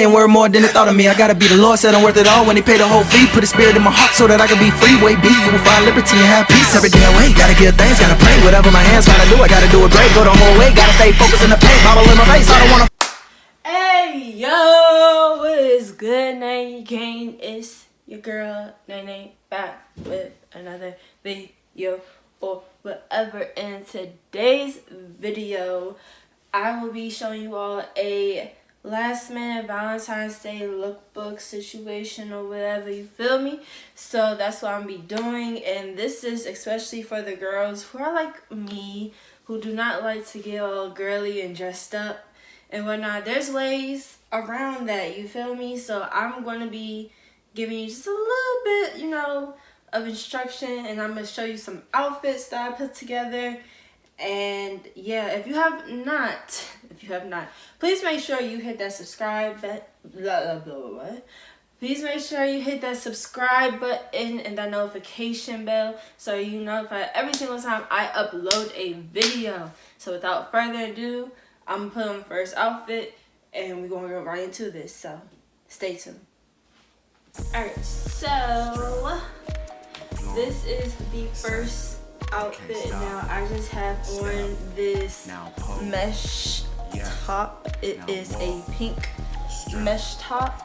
saying word more than they thought of me. I gotta be the Lord, said I'm worth it all when he paid the whole fee. Put a spirit in my heart so that I can be free. Way be, you will find liberty and have peace every damn way. Gotta get things, gotta pray. Whatever my hands gotta do, I gotta do it great. Go the whole way, gotta stay focused in the pain. Bottle in my face, I don't wanna. Hey yo, what is good, Nay Gang? It's your girl Nay back with another video or whatever. In today's video, I will be showing you all a last minute Valentine's Day lookbook situation or whatever, you feel me? So that's what I'm be doing, and this is especially for the girls who are like me, who do not like to get all girly and dressed up and whatnot. There's ways around that, you feel me? So I'm going to be giving you just a little bit, you know, of instruction, and I'm going to show you some outfits that I put together. And yeah, if you have not, please make sure you hit that subscribe button. Please make sure you hit that subscribe button and that notification bell so you notified every single time I upload a video. So without further ado, I'm gonna put on the first outfit and we're gonna go right into this. So stay tuned. Alright, so this is the first outfit. Now I just have on this mesh top. It is a pink mesh top,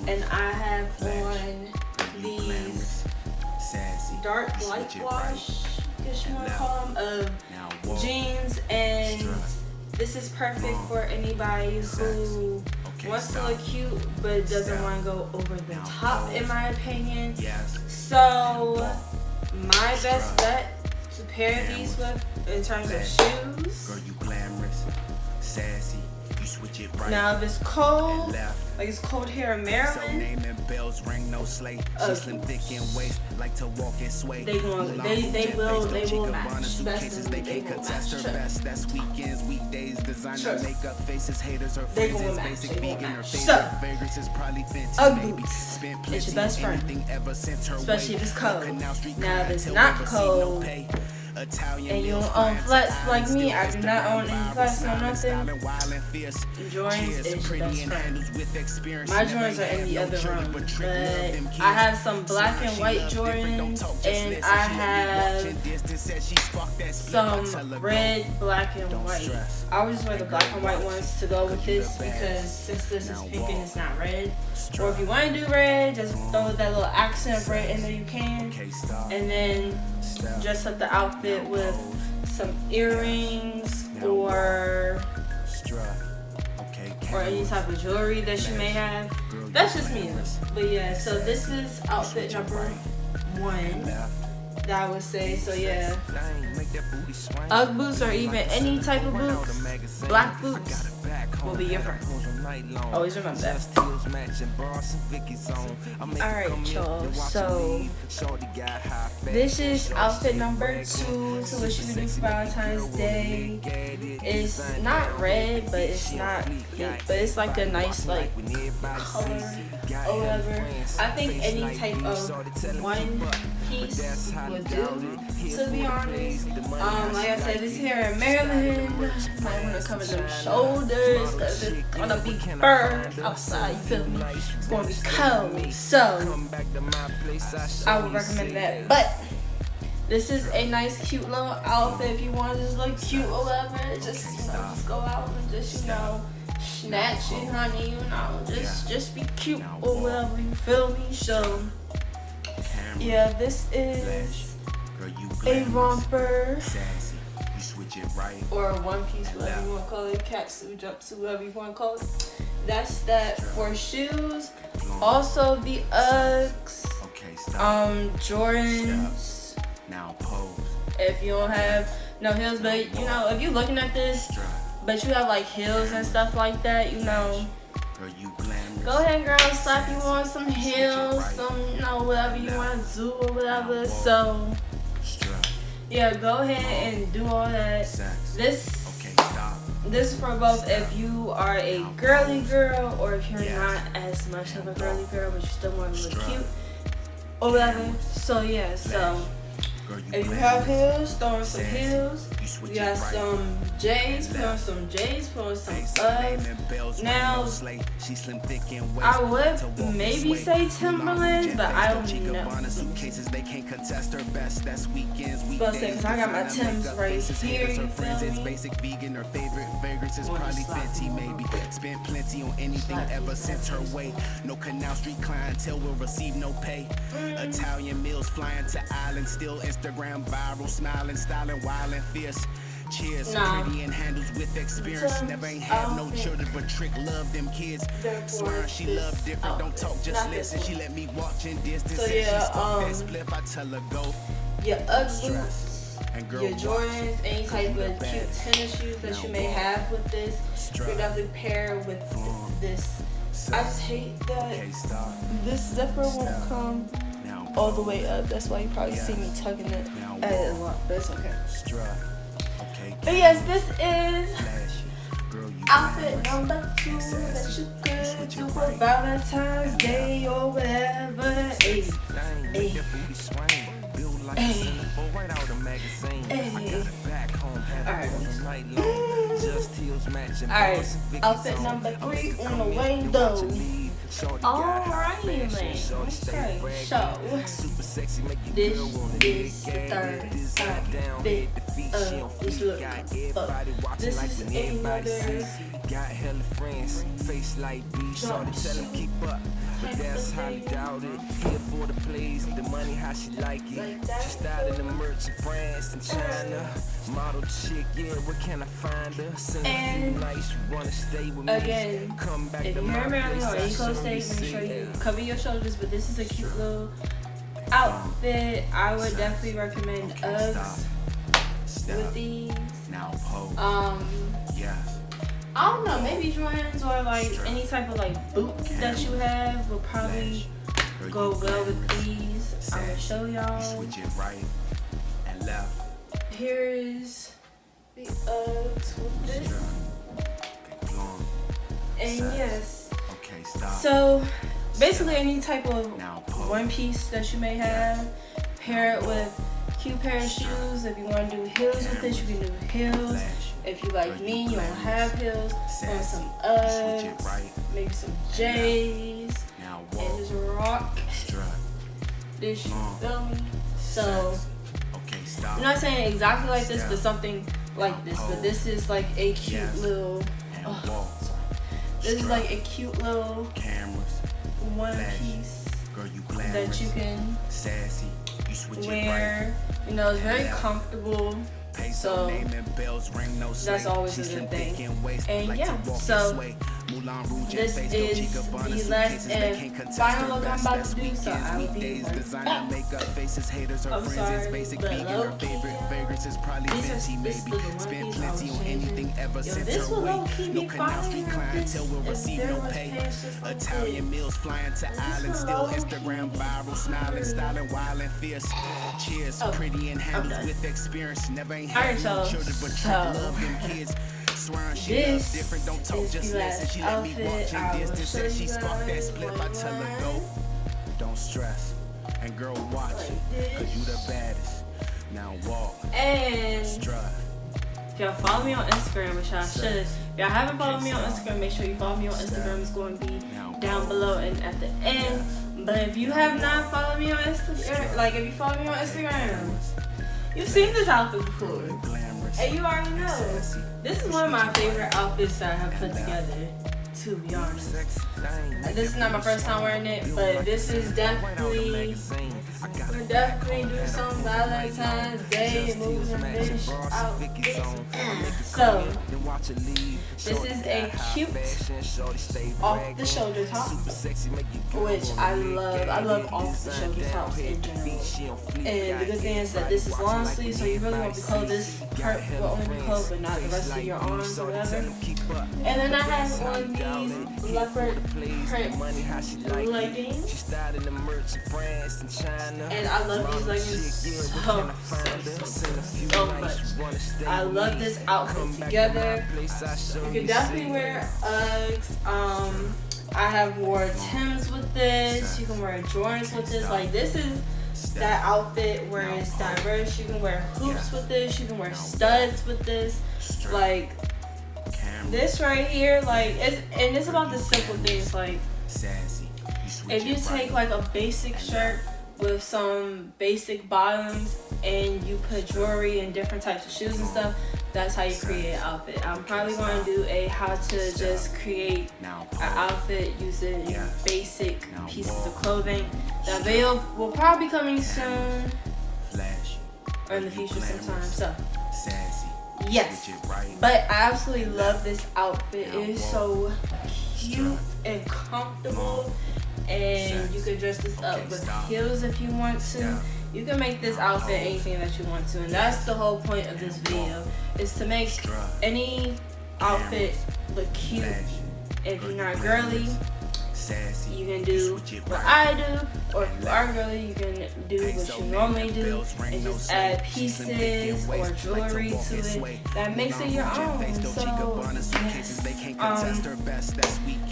and I have on these dark light wash, I guess you want to call them, of jeans, and this is perfect for anybody who wants to look cute but doesn't want to go over the top, in my opinion. So my best bet to pair these with in terms of shoes. Now if it's cold, like it's cold here in Maryland, they will match. Best they will match. They will match. So Ugg boots is your best friend, especially if it's cold. Now if it's not cold and you don't own flats like me, I do not own any flats or nothing, Jordans is your best friend. My Jordans are in the other room, but I have some black and white Jordans, and I have some red, black, and white. I would just wear the black and white ones to go with this, because since this is pink and it's not red, or if you want to do red, just throw that little accent of red in there, you can, and then dress up the outfit with some earrings or any type of jewelry that you may have. That's just me, but yeah. So this is outfit number 1 that I would say. So yeah, Ugg boots or even any type of boots, black boots will be your friend. Always remember that. Alright, y'all, so this is outfit number 2 to what you can do for Valentine's Day. It's not red, but it's not pink, but it's like a nice like color or whatever. I think any type of one piece would do, to be honest. Like I said, this here in Maryland, might want to cover them shoulders because it's gonna be burned outside, you feel me? It's gonna be cold, so I would recommend that. But this is a nice cute little outfit if you want to just look cute or whatever. Just, you know, just go out and just, you know, snatch it, honey, you know, just be cute or whatever, you feel me? So yeah, this is a romper or a one piece, whatever you want to call it, catsuit, jumpsuit, whatever you want to call it. That's that for shoes. Also the Uggs, Jordans. If you don't have no heels, but you know, if you're looking at this, but you have like heels and stuff like that, you know, go ahead, girl, slap you on some heels, some, you know, whatever you want to do or whatever. So yeah, go ahead and do all that. This is for both if you are a girly girl or if you're not as much of a girly girl but you still want to look cute or whatever. So yeah, so if you have heels, throw on some heels. We got some J's, put on some J's, put on some Uggs. Now, I would maybe say Timberlands, but I don't know. But because I got my Timbs right here, you feel me? Spent plenty on anything ever since her way. No canal street clientele will receive no pay. Italian meals flying to islands, still Instagram viral, smiling, styling, wild and fierce. Cheers, pretty and handles with experience. Never ain't had no children, but Trick love them kids. Swearing she love different, don't talk, just listen. She let me watch in distance. So yeah, I tell her go. Your Ugg boots, your Jordans, any type of cute tennis shoes that you may have with this, you can definitely pair with this. I just hate that this zipper won't come all the way up. That's why you probably see me tugging it at it a lot, but it's okay. But yes, this is outfit number 2 that you could do for Valentine's Day or whatever. Hey, hey, hey, hey. Alright, outfit number 3 on the way though. Alright, man. Okay, so this is the third outfit of this look. This is another got hella friends, face like B, so to tell him keep up. But that's highly doubted. Here for the plays, the money, how she like it. She started the merch in France and China. Model chick, yeah, where can I find her? And nice, you wanna stay with me? Again, Come back if to you're my married or East Coast State, make sure you cover your shoulders. But this is a cute little outfit. I would definitely recommend Uggs with these. Now pose. Yeah. I don't know, maybe Jordans or like any type of like boot that you have will probably go well with these. I'm gonna show y'all. Switch it right and left. Here's the Uggs with this. And yes. Okay, stop. So basically any type of one piece that you may have, pair it with a cute pair of shoes. If you want to do heels with this, you can do heels. If you like me, you don't have heels, want some Uggs, maybe some J's, and just rock this, you feel me? So, I'm not saying exactly like this, but something like this. But this is like a cute little, this is like a cute little one piece that you can wear. You know, it's very comfortable. So that's always a good thing. And yeah, so this is the last and final look I'm about to do, so I will be right back. I'm sorry, but low-key, this is the one piece I was changing. Yo, this will low-key be fire with this if there was pants just like Italian meals flying to islands, still Instagram viral, smiling, styling, wild and fierce. Cheers, pretty and handles with experience. Never ain't had no children, but love them kids. Swearing she loves different, don't talk, just listen. She let me watch in distance, said she sparked that split. I tell her go, don't stress, and girl watch it, cause you the baddest. Now walk, and strut. if y'all follow me on Instagram, which y'all should. If y'all haven't followed me on Instagram, make sure you follow me on Instagram. It's going to be down below and at the end. But if you have not followed me on Instagram, like if you follow me on Instagram, you've seen this outfit before. And you already know. This is one of my favorite outfits that I have put together, to be honest. This is not my first time wearing it, but this is definitely, we're definitely do some Valentine's Day moves and finish outfits. So, this is a cute off the shoulder top, which I love. I love off the shoulder tops in general. And the good thing is that this is long sleeve, so you really won't be cold. This part will only be cold, but not the rest of your arms or whatever. And then I have on these leopard print leggings. And I love these leggings so much. I love this outfit together. You can definitely wear Uggs. I have wore Timbs with this. You can wear Jordans with this. Like, this is that outfit where it's diverse. You can wear hoops with this. You can wear studs with this. Like this right here, like it's about the simple things. Like if you take like a basic shirt with some basic bottoms and you put jewelry and different types of shoes and stuff, that's how you create an outfit. I'm probably going to do a how to just create an outfit using basic pieces of clothing. That video will probably be coming soon or in the future sometime. So yes, but I absolutely love this outfit. It is so cute and comfortable, and you can dress this up with heels if you want to. You can make this outfit anything that you want to, and that's the whole point of this video, is to make any outfit look cute. If you're not girly, you can do what I do, or if you are girly, you can do what you normally do and just add pieces or jewelry to it that makes it your own. So yes,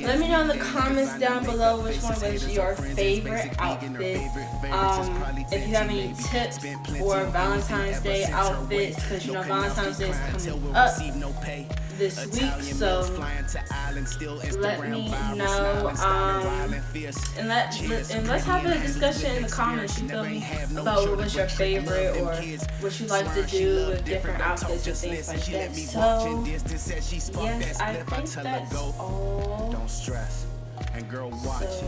let me know in the comments down below which one was your favorite outfit. If you have any tips for Valentine's Day outfits, because you know Valentine's Day is coming up this week, so let me know, and let's have a discussion in the comments, you feel me, about what was your favorite or what you like to do with different outfits and things like that. So yes, I think that's all. So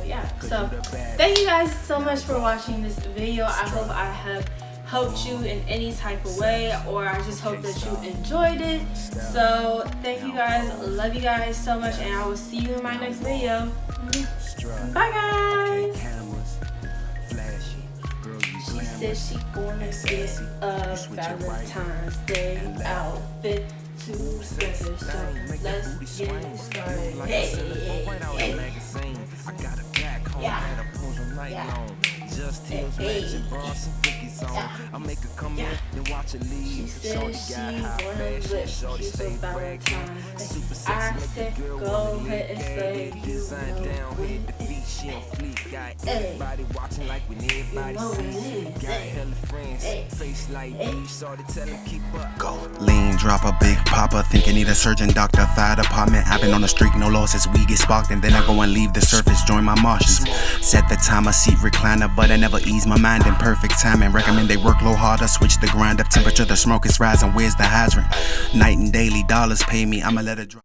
yeah, so thank you guys so much for watching this video. I hope I have helped you in any type of way, or I just hope that you enjoyed it. So thank you guys, love you guys so much, and I will see you in my next video. Bye guys. She said she gonna get a Valentine's Day outfit together, so let's get started. Hey. Just heels matching bras and cookies on. I make her come in and watch her leave. She said she wanna whip you for Valentine's Day. I said go ahead and say you know it. She on fleek, got everybody watching like when everybody sees. Got hella friends, face like me, started telling keep up. Go lean, drop a big popper, think I need a surgeon, doctor, fire department. I've been on the streak, no losses, we get sparked, and then I go and leave the surface, join my Martians. Set the timer, seat recliner, but I never ease my mind in perfect timing. Recommend they work low harder, switch the grind up temperature, the smoke is rising, where's the hydrant? Night and daily, dollars pay me, I'ma let it drop.